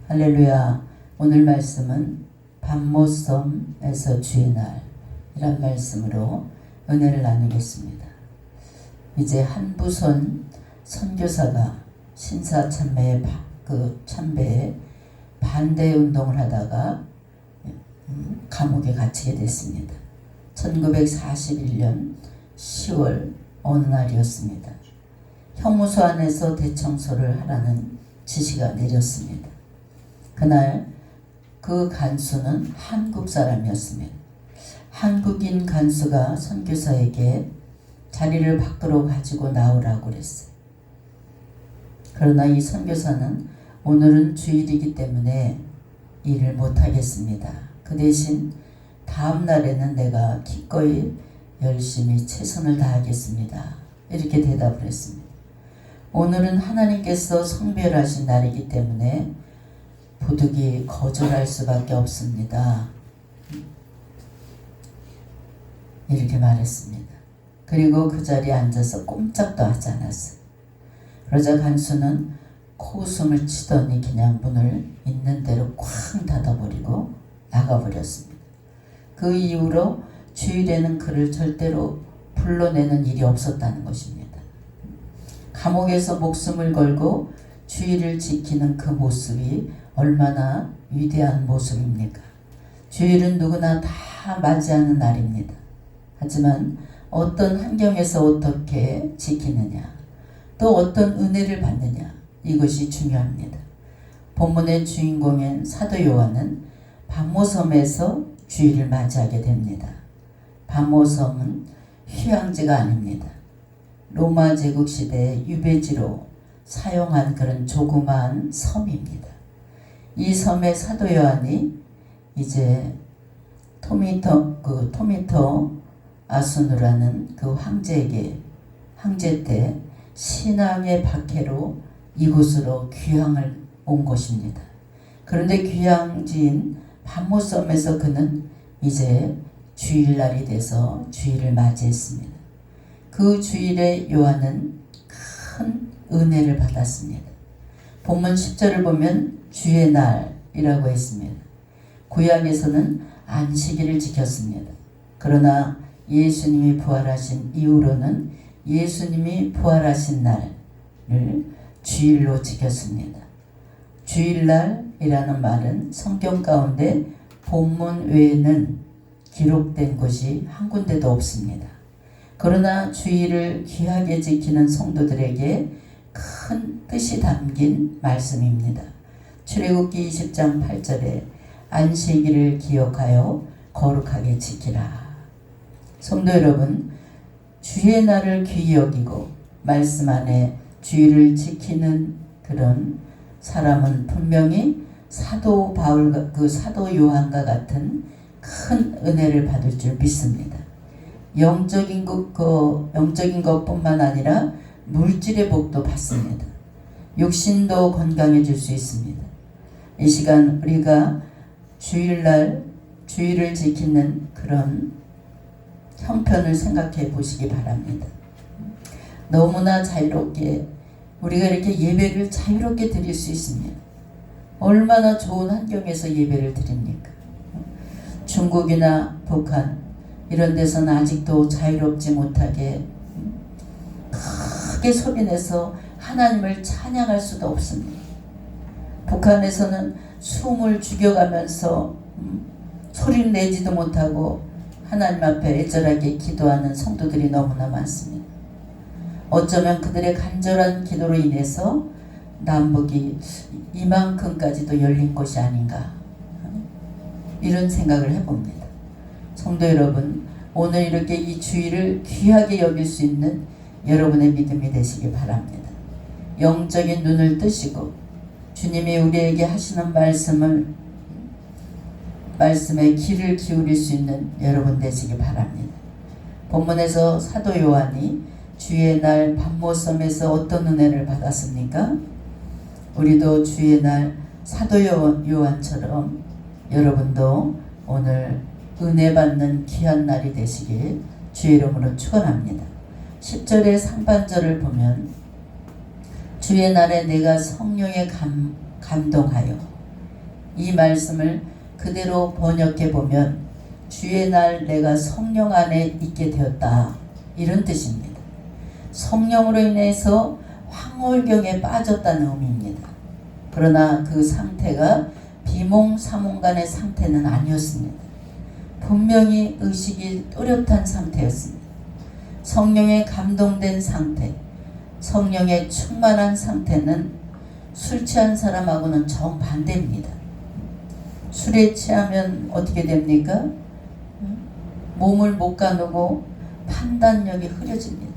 할렐루야. 오늘 말씀은 밤모섬에서 주의 날 이란 말씀으로 은혜를 나누겠습니다. 이제 한부선 선교사가 신사참배의 참배에 반대 운동을 하다가 감옥에 갇히게 됐습니다. 1941년 10월 어느 날이었습니다. 형무소 안에서 대청소를 하라는 지시가 내렸습니다. 그날 그 간수는 한국 사람이었습니다. 한국인 간수가 선교사에게 자리를 밖으로 가지고 나오라고 그랬어요. 그러나 이 선교사는 오늘은 주일이기 때문에 일을 못하겠습니다. 그 대신 다음 날에는 내가 기꺼이 열심히 최선을 다하겠습니다. 이렇게 대답을 했습니다. 오늘은 하나님께서 성별하신 날이기 때문에 부득이 거절할 수밖에 없습니다. 이렇게 말했습니다. 그리고 그 자리에 앉아서 꼼짝도 하지 않았어요. 그러자 간수는 코웃음을 치더니 그냥 문을 있는 대로 쾅 닫아버리고 나가버렸습니다. 그 이후로 주일에는 그를 절대로 불러내는 일이 없었다는 것입니다. 감옥에서 목숨을 걸고 주일을 지키는 그 모습이 얼마나 위대한 모습입니까? 주일은 누구나 다 맞이하는 날입니다. 하지만 어떤 환경에서 어떻게 지키느냐, 또 어떤 은혜를 받느냐, 이것이 중요합니다. 본문의 주인공인 사도 요한은 밤모섬에서 주일을 맞이하게 됩니다. 밤모섬은 휴양지가 아닙니다. 로마 제국 시대의 유배지로 사용한 그런 조그마한 섬입니다. 이 섬의 사도 요한이 이제 토미토 아수누라는 그 황제 때 신앙의 박해로 이곳으로 귀향을 온 것입니다. 그런데 귀향지인 밤모섬에서 그는 이제 주일날이 돼서 주일을 맞이했습니다. 그 주일에 요한은 큰 은혜를 받았습니다. 본문 10절을 보면 주의 날이라고 했습니다. 구약에서는 안식일을 지켰습니다. 그러나 예수님이 부활하신 이후로는 예수님이 부활하신 날을 주일로 지켰습니다. 주일날이라는 말은 성경 가운데 본문 외에는 기록된 것이 한 군데도 없습니다. 그러나 주일을 귀하게 지키는 성도들에게 큰 뜻이 담긴 말씀입니다. 출애굽기 20장 8절에 안식일을 기억하여 거룩하게 지키라. 성도 여러분, 주의 날을 귀히 여기고 말씀 안에 주일을 지키는 그런 사람은 분명히 사도 바울, 사도 요한과 같은 큰 은혜를 받을 줄 믿습니다. 영적인 것뿐만 아니라 물질의 복도 받습니다. 육신도 건강해질 수 있습니다. 이 시간 우리가 주일을 지키는 그런 형편을 생각해 보시기 바랍니다. 너무나 자유롭게 우리가 이렇게 예배를 자유롭게 드릴 수 있습니다. 얼마나 좋은 환경에서 예배를 드립니까? 중국이나 북한 이런 데서는 아직도 자유롭지 못하게 크게 소리내서 하나님을 찬양할 수도 없습니다. 북한에서는 숨을 죽여가면서 소리를 내지도 못하고 하나님 앞에 애절하게 기도하는 성도들이 너무나 많습니다. 어쩌면 그들의 간절한 기도로 인해서 남북이 이만큼까지도 열린 것이 아닌가, 이런 생각을 해봅니다. 성도 여러분, 오늘 이렇게 이 주일을 귀하게 여길 수 있는 여러분의 믿음이 되시기 바랍니다. 영적인 눈을 뜨시고 주님이 우리에게 하시는 말씀에 귀를 기울일 수 있는 여러분 되시기 바랍니다. 본문에서 사도 요한이 주의 날 밤모섬에서 어떤 은혜를 받았습니까? 우리도 주의 날 사도 요한처럼 여러분도 오늘 은혜 받는 귀한 날이 되시길 주의 이름으로 축원합니다. 10절의 상반절을 보면 주의 날에 내가 성령에 감동하여 이 말씀을 그대로 번역해 보면 주의 날 내가 성령 안에 있게 되었다, 이런 뜻입니다. 성령으로 인해서 황홀경에 빠졌다는 의미입니다. 그러나 그 상태가 비몽사몽간의 상태는 아니었습니다. 분명히 의식이 또렷한 상태였습니다. 성령에 감동된 상태, 성령에 충만한 상태는 술 취한 사람하고는 정반대입니다. 술에 취하면 어떻게 됩니까? 몸을 못 가누고 판단력이 흐려집니다.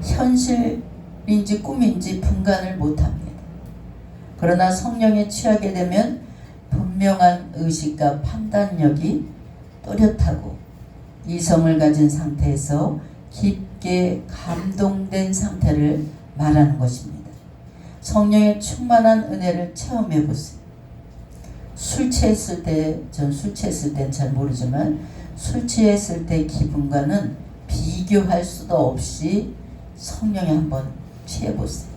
현실인지 꿈인지 분간을 못합니다. 그러나 성령에 취하게 되면 분명한 의식과 판단력이 또렷하고 이성을 가진 상태에서 깊게 감동된 상태를 말하는 것입니다. 성령의 충만한 은혜를 체험해 보세요. 술 취했을 때, 전 술 취했을 땐 잘 모르지만 술 취했을 때 기분과는 비교할 수도 없이 성령에 한번 취해 보세요.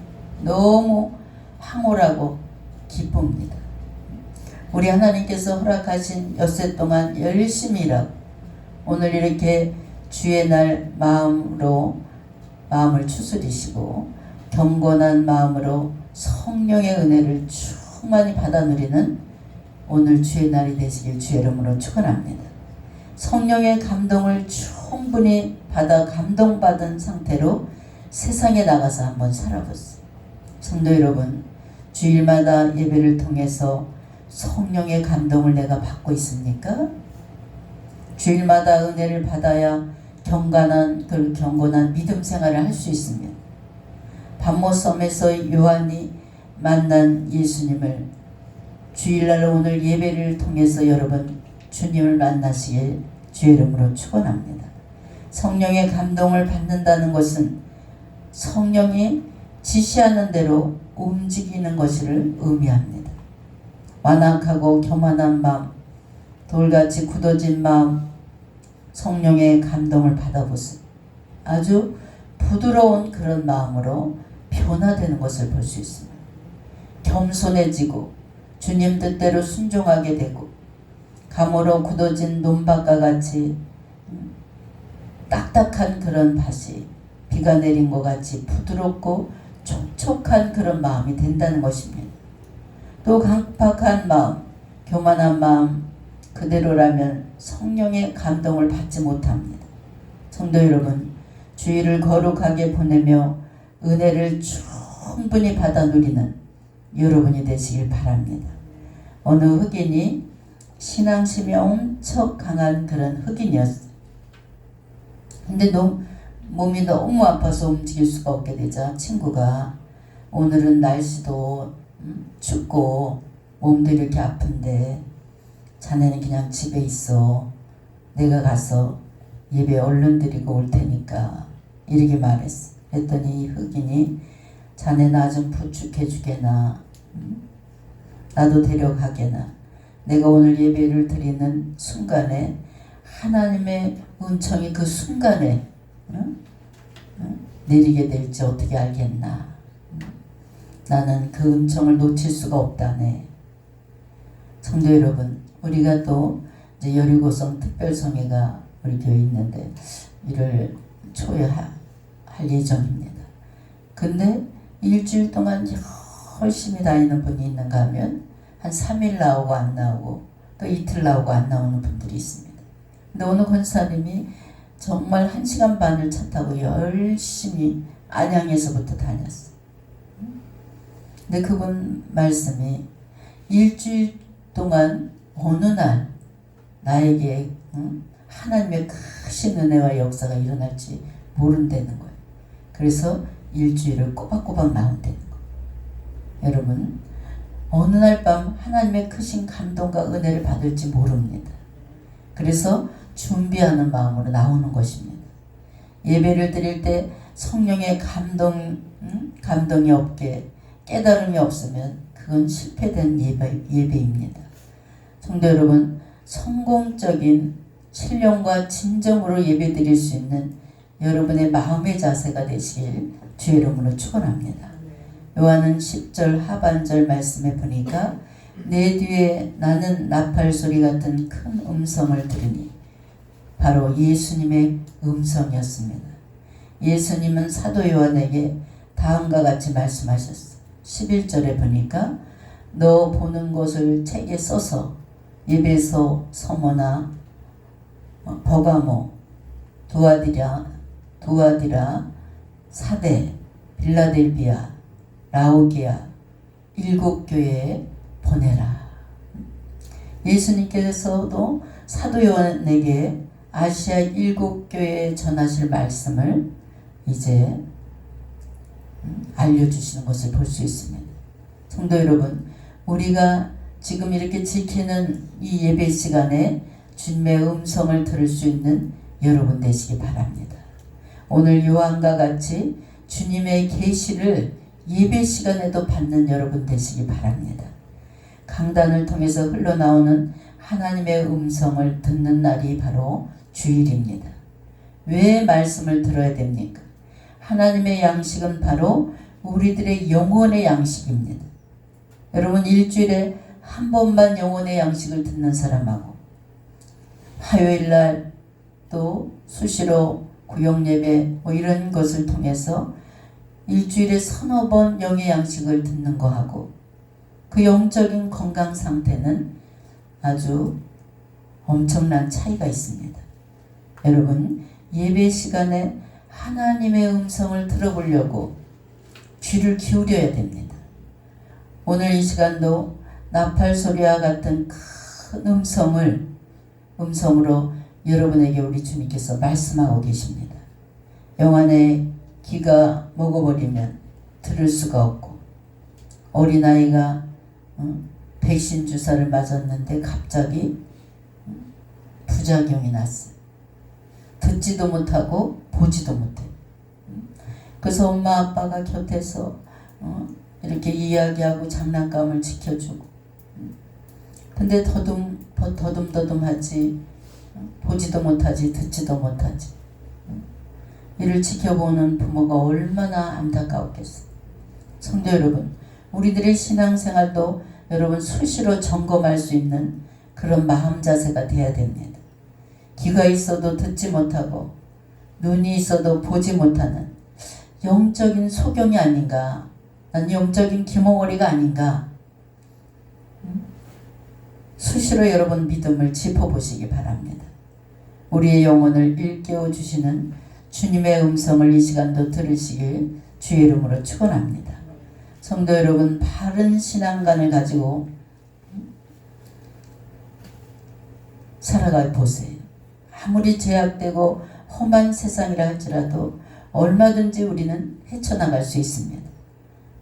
너무 황홀하고 기쁩니다. 우리 하나님께서 허락하신 엿새 동안 열심히 일하고 오늘 이렇게 주의 날 마음을 추스리시고 경건한 마음으로 성령의 은혜를 충만히 받아 누리는 오늘 주의 날이 되시길 주의 이름으로 축원합니다. 성령의 감동을 충분히 받아 감동받은 상태로 세상에 나가서 한번 살아보세요. 성도 여러분, 주일마다 예배를 통해서 성령의 감동을 내가 받고 있습니까? 주일마다 은혜를 받아야 경건한 믿음 생활을 할 수 있습니다. 반모섬에서 요한이 만난 예수님을 주일날 오늘 예배를 통해서 여러분 주님을 만나시길 주의 이름으로 축원합니다. 성령의 감동을 받는다는 것은 성령이 지시하는 대로 움직이는 것을 의미합니다. 완악하고 교만한 마음, 돌같이 굳어진 마음, 성령의 감동을 받아보세요. 아주 부드러운 그런 마음으로 변화되는 것을 볼 수 있습니다. 겸손해지고 주님 뜻대로 순종하게 되고 감으로 굳어진 논밭과 같이 딱딱한 그런 밭이 비가 내린 것 같이 부드럽고 촉촉한 그런 마음이 된다는 것입니다. 또 강팍한 마음, 교만한 마음 그대로라면 성령의 감동을 받지 못합니다. 성도 여러분, 주일을 거룩하게 보내며 은혜를 충분히 받아 누리는 여러분이 되시길 바랍니다. 어느 흑인이 신앙심이 엄청 강한 그런 흑인이었어요. 근데 몸이 너무 아파서 움직일 수가 없게 되자 친구가 오늘은 날씨도 춥고 몸도 이렇게 아픈데 자네는 그냥 집에 있어. 내가 가서 예배 얼른 드리고 올 테니까 이렇게 말했어. 했더니 흑인이 자네 나 좀 부축해 주게나 나도 데려가게나 내가 오늘 예배를 드리는 순간에 하나님의 은총이 그 순간에 내리게 될지 어떻게 알겠나. 나는 그 은총을 놓칠 수가 없다네. 성도 여러분, 우리가 또 이제 여리고성 특별성회가 우리 교회에 있는데 1월 초에 할 예정입니다. 근데 일주일 동안 열심히 다니는 분이 있는가 하면 한 3일 나오고 안 나오고 또 이틀 나오고 안 나오는 분들이 있습니다. 근데 오늘 권사님이 정말 1시간 반을 차 타고 열심히 안양에서부터 다녔어요. 근데 그분 말씀이 일주일 동안 어느 날 나에게 하나님의 크신 은혜와 역사가 일어날지 모른다는 거예요. 그래서 일주일을 꼬박꼬박 나온다는 거예요. 여러분, 어느 날 밤 하나님의 크신 감동과 은혜를 받을지 모릅니다. 그래서 준비하는 마음으로 나오는 것입니다. 예배를 드릴 때 성령의 감동이 없게 깨달음이 없으면 그건 실패된 예배입니다. 성도 여러분, 성공적인 신령과 진정으로 예배 드릴 수 있는 여러분의 마음의 자세가 되시길 주의 이름으로 축원합니다. 요한은 10절 하반절 말씀에 보니까 내 뒤에 나는 나팔 소리 같은 큰 음성을 들으니 바로 예수님의 음성이었습니다. 예수님은 사도 요한에게 다음과 같이 말씀하셨어요. 11절에 보니까 너 보는 것을 책에 써서 에베소, 서머나, 버가모, 두아디라, 사대, 빌라델비아, 라오디아 7교회에 보내라. 예수님께서도 사도 요한에게 아시아 7교회에 전하실 말씀을 이제 알려주시는 것을 볼 수 있습니다. 성도 여러분, 우리가 지금 이렇게 지키는 이 예배 시간에 주님의 음성을 들을 수 있는 여러분 되시기 바랍니다. 오늘 요한과 같이 주님의 계시를 예배 시간에도 받는 여러분 되시기 바랍니다. 강단을 통해서 흘러나오는 하나님의 음성을 듣는 날이 바로 주일입니다. 왜 말씀을 들어야 됩니까? 하나님의 양식은 바로 우리들의 영혼의 양식입니다. 여러분, 일주일에 한 번만 영혼의 양식을 듣는 사람하고 화요일날 또 수시로 구역예배 이런 것을 통해서 일주일에 서너 번 영의 양식을 듣는 거하고 그 영적인 건강 상태는 아주 엄청난 차이가 있습니다. 여러분, 예배 시간에 하나님의 음성을 들어보려고 귀를 기울여야 됩니다. 오늘 이 시간도 나팔 소리와 같은 큰 음성으로 여러분에게 우리 주님께서 말씀하고 계십니다. 영안의 귀가 먹어버리면 들을 수가 없고, 어린아이가 백신 주사를 맞았는데 갑자기 부작용이 났어요. 듣지도 못하고 보지도 못해. 그래서 엄마 아빠가 곁에서 이렇게 이야기하고 장난감을 지켜주고, 근데 더듬더듬하지, 보지도 못하지, 듣지도 못하지. 이를 지켜보는 부모가 얼마나 안타까웠겠어요. 성도 여러분, 우리들의 신앙생활도 여러분 수시로 점검할 수 있는 그런 마음 자세가 돼야 됩니다. 귀가 있어도 듣지 못하고 눈이 있어도 보지 못하는 영적인 소경이 아닌가, 난 영적인 기몽어리가 아닌가, 수시로 여러분 믿음을 짚어보시기 바랍니다. 우리의 영혼을 일깨워 주시는 주님의 음성을 이 시간도 들으시길 주의 이름으로 축원합니다. 성도 여러분, 바른 신앙관을 가지고 살아가 보세요. 아무리 제약되고 험한 세상이라 할지라도 얼마든지 우리는 헤쳐나갈 수 있습니다.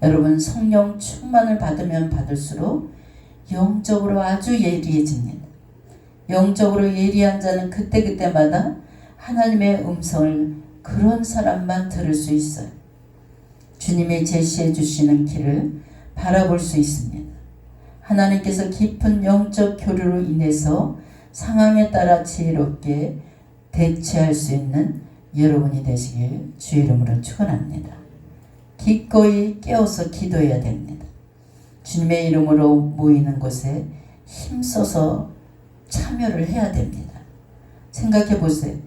여러분, 성령 충만을 받으면 받을수록 영적으로 아주 예리해집니다. 영적으로 예리한 자는 그때그때마다 하나님의 음성을 그런 사람만 들을 수 있어요. 주님이 제시해 주시는 길을 바라볼 수 있습니다. 하나님께서 깊은 영적 교류로 인해서 상황에 따라 지혜롭게 대처할 수 있는 여러분이 되시길 주의 이름으로 축원합니다. 기꺼이 깨어서 기도해야 됩니다. 주님의 이름으로 모이는 곳에 힘써서 참여를 해야 됩니다. 생각해 보세요.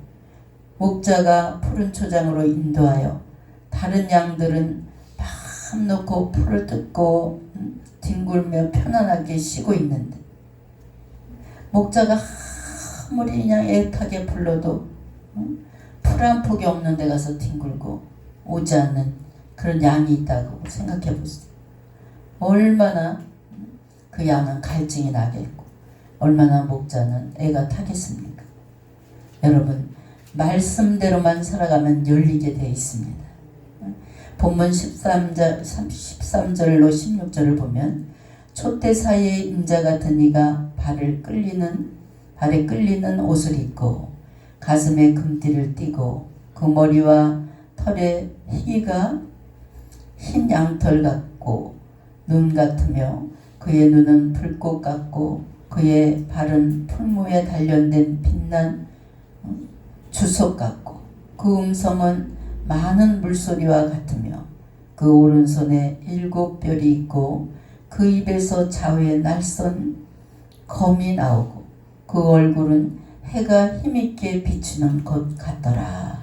목자가 푸른 초장으로 인도하여 다른 양들은 밤 놓고 풀을 뜯고 뒹굴며 편안하게 쉬고 있는데, 목자가 아무리 그냥 애타게 불러도 풀 한 폭이 없는 데 가서 뒹굴고 오지 않는 그런 양이 있다고 생각해 보세요. 얼마나 그 양은 갈증이 나겠고 얼마나 목자는 애가 타겠습니까? 여러분, 말씀대로만 살아가면 열리게 되어 있습니다. 본문 13절로 16절을 보면 촛대 사이에 인자 같은 이가 발에 끌리는 옷을 입고 가슴에 금띠를 띠고 그 머리와 털에 희기가 흰 양털 같고 눈 같으며 그의 눈은 불꽃 같고 그의 발은 풀무에 단련된 빛난 주석 같고 그 음성은 많은 물소리와 같으며 그 오른손에 7 별이 있고 그 입에서 좌우에 날선 검이 나오고 그 얼굴은 해가 힘있게 비추는 것 같더라.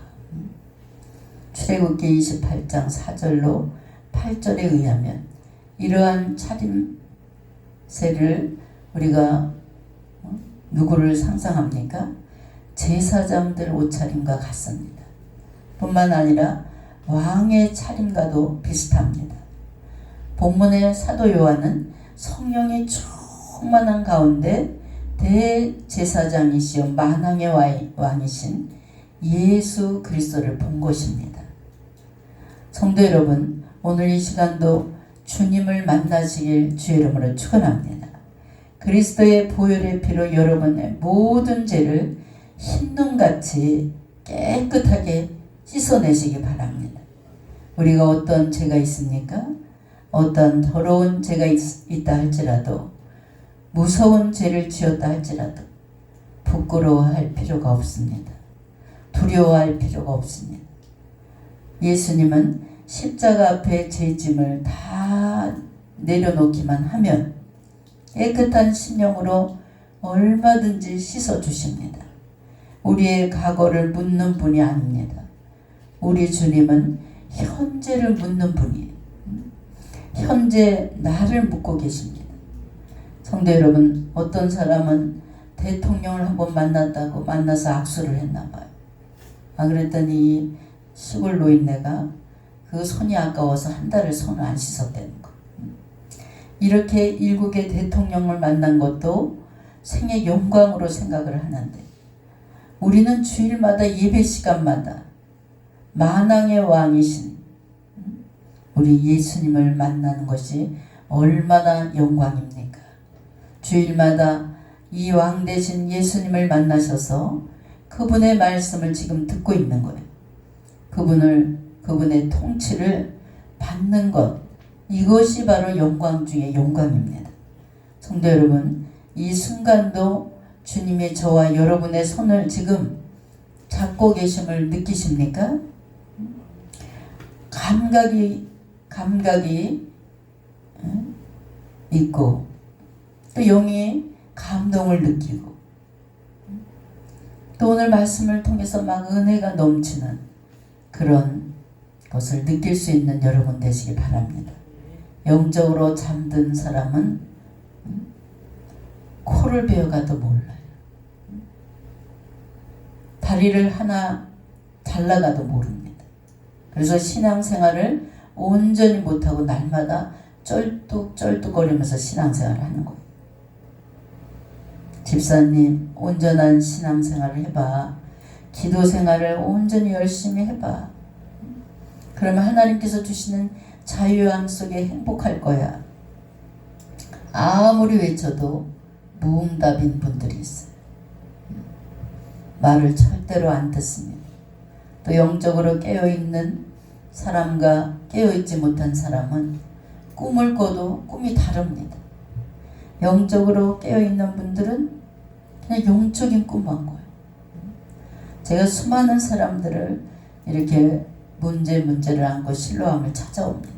출애굽기 28장 4절로 8절에 의하면 이러한 차림새를 우리가 누구를 상상합니까? 제사장들 옷차림과 같습니다. 뿐만 아니라 왕의 차림과도 비슷합니다. 본문의 사도 요한은 성령이 충만한 가운데 대제사장이시여 만왕의 왕이신 예수 그리스도를 본 것입니다. 성도 여러분, 오늘 이 시간도 주님을 만나시길 주의 이름으로 축원합니다. 그리스도의 보혈의 피로 여러분의 모든 죄를 흰눈같이 깨끗하게 씻어내시기 바랍니다. 우리가 어떤 죄가 있습니까? 어떤 더러운 죄가 있다 할지라도, 무서운 죄를 지었다 할지라도 부끄러워할 필요가 없습니다. 두려워할 필요가 없습니다. 예수님은 십자가 앞에 죄짐을 다 내려놓기만 하면 깨끗한 심령으로 얼마든지 씻어주십니다. 우리의 과거를 묻는 분이 아닙니다. 우리 주님은 현재를 묻는 분이에요. 현재 나를 묻고 계십니다. 성도 여러분, 어떤 사람은 대통령을 한번 만났다고 만나서 악수를 했나 봐요. 그랬더니 시골 노인네가 그 손이 아까워서 한 달을 손을 안 씻었다는 거. 이렇게 일국의 대통령을 만난 것도 생의 영광으로 생각을 하는데, 우리는 주일마다 예배 시간마다 만왕의 왕이신 우리 예수님을 만나는 것이 얼마나 영광입니까? 주일마다 이 왕 되신 예수님을 만나셔서 그분의 말씀을 지금 듣고 있는 거예요. 그분의 통치를 받는 것, 이것이 바로 영광 중의 영광입니다. 성도 여러분, 이 순간도 주님이 저와 여러분의 손을 지금 잡고 계심을 느끼십니까? 감각이 있고 또 영이 감동을 느끼고 또 오늘 말씀을 통해서 막 은혜가 넘치는 그런 것을 느낄 수 있는 여러분 되시기 바랍니다. 영적으로 잠든 사람은 코를 베어가도 몰라요. 다리를 하나 잘라가도 모릅니다. 그래서 신앙생활을 온전히 못하고 날마다 쩔뚝쩔뚝거리면서 신앙생활을 하는 거예요. 집사님, 온전한 신앙생활을 해봐. 기도생활을 온전히 열심히 해봐. 그러면 하나님께서 주시는 자유함 속에 행복할 거야. 아무리 외쳐도 무응답인 분들이 있어요. 말을 절대로 안 듣습니다. 또 영적으로 깨어있는 사람과 깨어있지 못한 사람은 꿈을 꿔도 꿈이 다릅니다. 영적으로 깨어있는 분들은 그냥 영적인 꿈만 꿔요. 제가 수많은 사람들을 이렇게 문제를 안고 실로암을 찾아옵니다.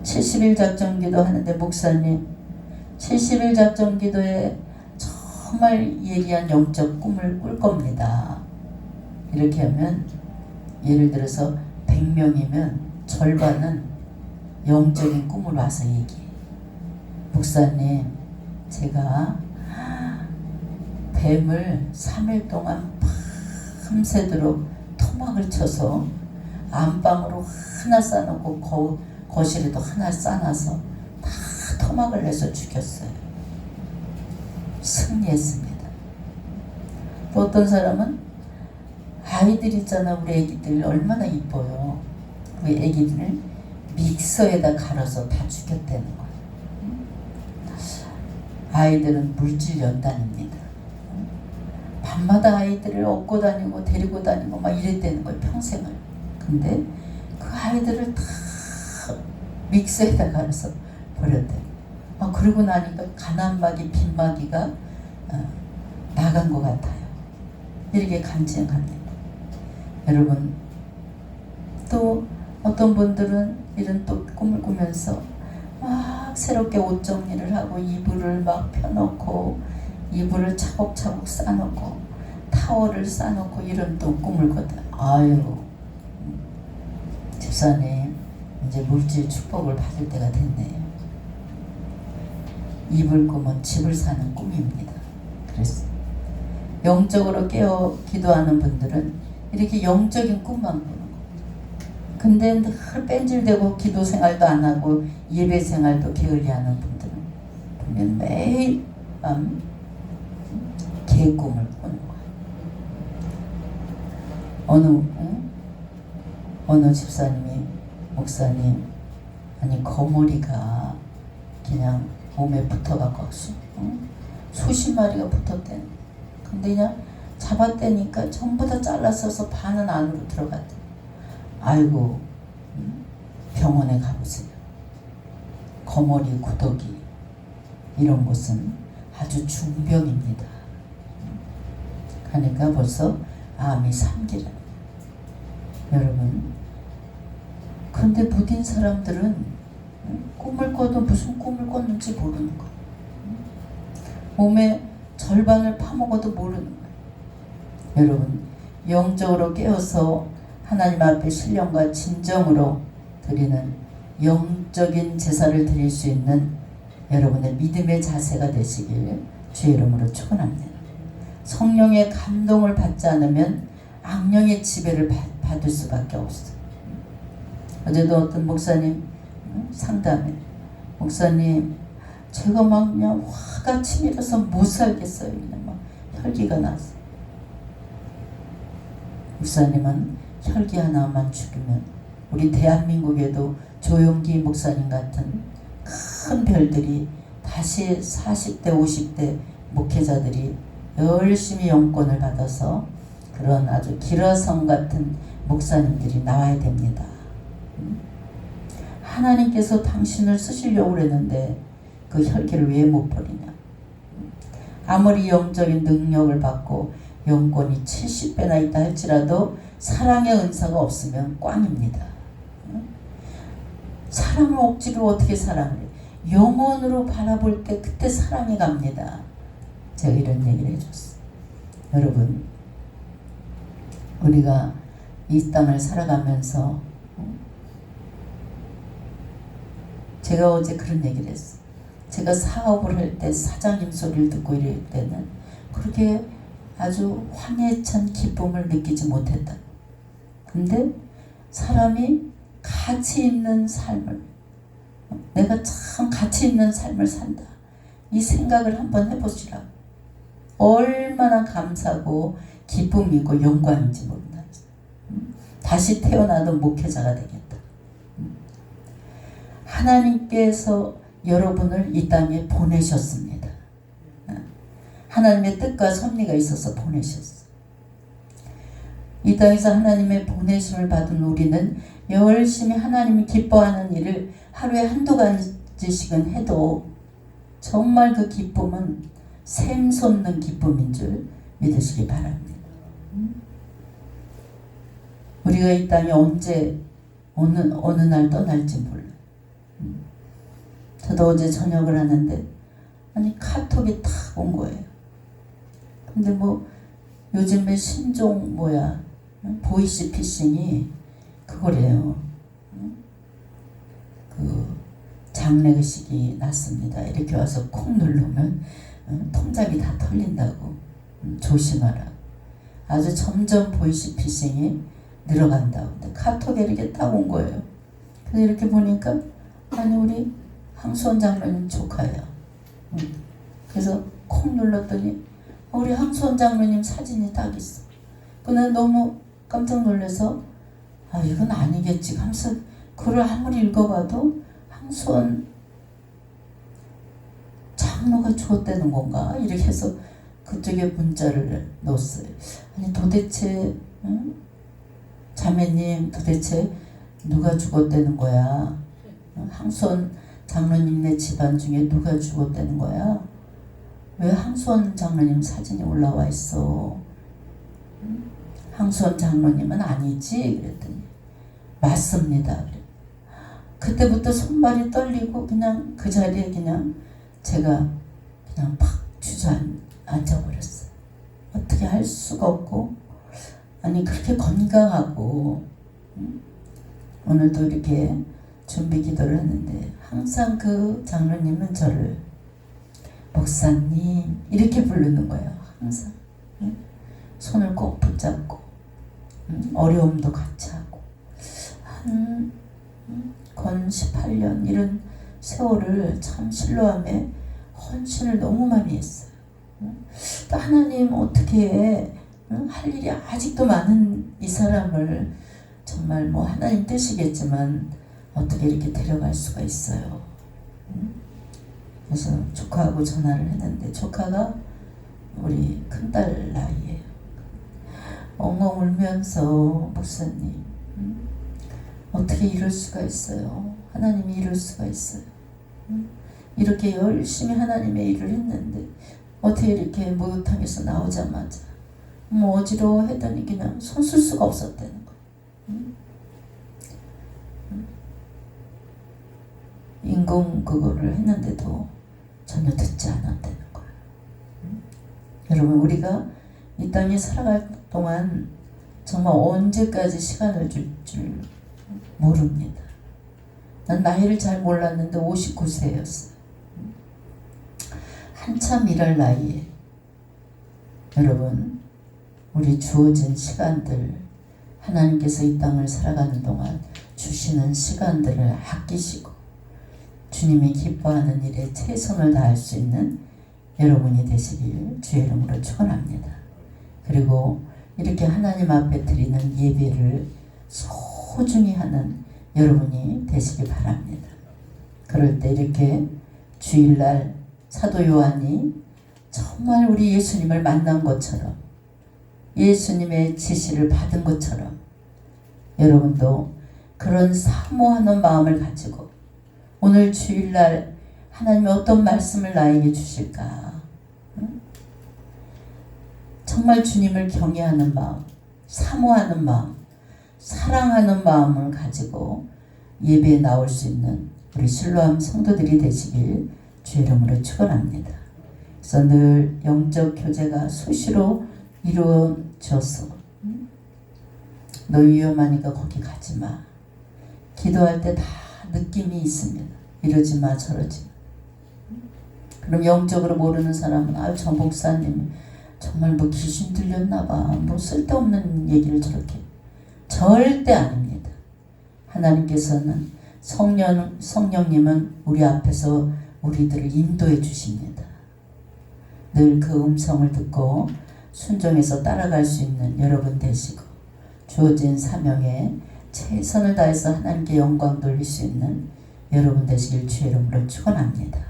70일 작정기도 하는데, 목사님 70일 작정기도에 정말 예리한 영적 꿈을 꿀 겁니다. 이렇게 하면, 예를 들어서 100명이면 절반은 영적인 꿈을 와서 얘기해. 목사님, 제가 뱀을 3일 동안 밤새도록 토막을 쳐서 안방으로 하나 싸놓고 거실에도 하나 싸놔서 다 토막을 내서 죽였어요. 승리했습니다. 또 어떤 사람은 아이들 있잖아, 우리 애기들 얼마나 이뻐요. 그 애기들을 믹서에다 갈아서 다 죽였다는 거예요. 아이들은 물질 연단입니다. 밤마다 아이들을 업고 다니고 데리고 다니고 막 이랬다는 거예요, 평생을. 근데 그 아이들을 다 믹서에다 갈아서 버렸대요. 그러고 나니까 가난마귀, 빈마귀가 나간 것 같아요. 이렇게 간증합니다. 여러분, 또 어떤 분들은 이런 또 꿈을 꾸면서 막 새롭게 옷 정리를 하고 이불을 막 펴놓고 이불을 차곡차곡 싸놓고 타월을 싸놓고 이런 또 꿈을 꿨다. 아유, 집사님 이제 물질 축복을 받을 때가 됐네요. 이불 꿈은 집을 사는 꿈입니다. 그래서 영적으로 깨어 기도하는 분들은 이렇게 영적인 꿈만 꾸는 거예요. 근데 늘 뺀질대고 기도 생활도 안 하고 예배 생활도 게을리하는 분들은 보면 매일 밤 개꿈을 꾸는 거예요. 어느 집사님이 목사님, 아니 거머리가 그냥 몸에 붙어갖고 수십 마리가 붙었대. 근데 그냥 잡았대니까 전부 다 잘랐어서 반은 안으로 들어갔대. 아이고, 병원에 가보세요. 거머리 구더기 이런 것은 아주 중병입니다. 그러니까 벌써 암이 3기라. 여러분, 그런데 무딘 사람들은 꿈을 꿔도 무슨 꿈을 꿨는지 모르는 거예요. 몸의 절반을 파먹어도 모르는 거예요. 여러분, 영적으로 깨어서 하나님 앞에 신령과 진정으로 드리는 영적인 제사를 드릴 수 있는 여러분의 믿음의 자세가 되시길 주의 이름으로 축원합니다. 성령의 감동을 받지 않으면 악령의 지배를 받을 수밖에 없어요. 어제도 어떤 목사님 상담에, 목사님 제가 막 그냥 화가 치밀어서 못 살겠어요. 그냥 막 혈기가 나서. 목사님은 혈기 하나만 죽이면 우리 대한민국에도 조용기 목사님 같은 큰 별들이 다시 40대 50대 목회자들이 열심히 영권을 받아서 그런 아주 기라성 같은 목사님들이 나와야 됩니다. 하나님께서 당신을 쓰시려고 그랬는데 그 혈기를 왜 못 버리냐. 아무리 영적인 능력을 받고 영권이 70배나 있다 할지라도 사랑의 은사가 없으면 꽝입니다. 사랑을 억지로 어떻게 사랑을 해? 영혼으로 바라볼 때 그때 사랑이 갑니다. 제가 이런 얘기를 해줬어요. 여러분, 우리가 이 땅을 살아가면서 제가 어제 그런 얘기를 했어요. 제가 사업을 할 때 사장님 소리를 듣고 이럴 때는 그렇게 아주 황해찬 기쁨을 느끼지 못했다. 근데 사람이 가치 있는 삶을, 내가 참 가치 있는 삶을 산다, 이 생각을 한번 해보시라고. 얼마나 감사하고 기쁨이고 영광인지 모른다. 다시 태어나도 목회자가 되겠다. 하나님께서 여러분을 이 땅에 보내셨습니다. 하나님의 뜻과 섭리가 있어서 보내셨어요. 이 땅에서 하나님의 보내심을 받은 우리는 열심히 하나님이 기뻐하는 일을 하루에 한두 가지씩은 해도 정말 그 기쁨은 샘솟는 기쁨인 줄 믿으시기 바랍니다. 우리가 이 땅에 언제 어느 날 떠날지 몰라요. 저도 어제 저녁을 하는데 아니 카톡이 탁 온 거예요. 근데 뭐 요즘에 신종 보이시피싱이 그거래요. 그 장례식이 났습니다. 이렇게 와서 콕 누르면 통장이 다 털린다고. 조심하라. 아주 점점 보이시피싱이 늘어간다고. 근데 카톡에 이렇게 딱 온 거예요. 그래서 이렇게 보니까 아니 우리 항수원 장로님 조카예요. 그래서 콕 눌렀더니 우리 항수원 장로님 사진이 딱 있어. 그는 너무 깜짝 놀라서 이건 아니겠지 하면서 글을 아무리 읽어봐도 항수원 장로가 죽었다는 건가? 이렇게 해서 그쪽에 문자를 넣었어요. 아니 도대체 자매님 도대체 누가 죽었다는 거야? 항수원 장로님네 집안 중에 누가 죽었다는 거야? 왜 항수원 장로님 사진이 올라와 있어? 항수원 장로님은 아니지? 그랬더니 맞습니다. 그래. 그때부터 손발이 떨리고 그냥 그 자리에 그냥 제가 그냥 팍 주저앉아버렸어요. 어떻게 할 수가 없고, 아니 그렇게 건강하고 오늘도 이렇게 준비 기도를 했는데 항상 그 장로님은 저를 목사님 이렇게 부르는 거예요. 항상 손을 꼭 붙잡고 어려움도 같이 하고 건 18년 이런 세월을 참 신뢰함에 헌신을 너무 많이 했어요. 또 하나님 어떻게 할 일이 아직도 많은 이 사람을 정말 뭐 하나님 뜻이겠지만 어떻게 이렇게 데려갈 수가 있어요. 그래서 조카하고 전화를 했는데 조카가 우리 큰딸 나이에요. 엉엉 울면서 목사님 어떻게 이럴 수가 있어요. 하나님이 이럴 수가 있어요. 이렇게 열심히 하나님의 일을 했는데 어떻게 이렇게 목욕탕에서 나오자마자 뭐 어지러워하더니 그냥 손 쓸 수가 없었다는 거예요. 인공 그거를 했는데도 전혀 듣지 않았다는 거예요. 여러분 우리가 이 땅에 살아갈 동안 정말 언제까지 시간을 줄 줄 모릅니다. 난 나이를 잘 몰랐는데 59세였어요. 한참 일할 나이에 여러분 우리 주어진 시간들 하나님께서 이 땅을 살아가는 동안 주시는 시간들을 아끼시고 주님이 기뻐하는 일에 최선을 다할 수 있는 여러분이 되시길 주의 이름으로 축원합니다. 그리고 이렇게 하나님 앞에 드리는 예배를 소중히 하는 여러분이 되시기 바랍니다. 그럴 때 이렇게 주일날 사도 요한이 정말 우리 예수님을 만난 것처럼 예수님의 지시를 받은 것처럼 여러분도 그런 사모하는 마음을 가지고 오늘 주일날 하나님이 어떤 말씀을 나에게 주실까? 정말 주님을 경외하는 마음, 사모하는 마음, 사랑하는 마음을 가지고 예배에 나올 수 있는 우리 실로암 성도들이 되시길 주의 이름으로 축원합니다. 그래서 늘 영적 교제가 수시로 이루어져서 너 위험하니까 거기 가지 마. 기도할 때 다 느낌이 있습니다. 이러지 마 저러지 마. 그럼 영적으로 모르는 사람은 아유 저 목사님 정말 뭐 귀신 들렸나 봐. 뭐 쓸데없는 얘기를 저렇게. 절대 아닙니다. 하나님께서는 성령님은 우리 앞에서 우리들을 인도해 주십니다. 늘 그 음성을 듣고 순종해서 따라갈 수 있는 여러분 되시고 주어진 사명에 최선을 다해서 하나님께 영광 돌릴 수 있는 여러분 되시길 주의 이름으로 축원합니다.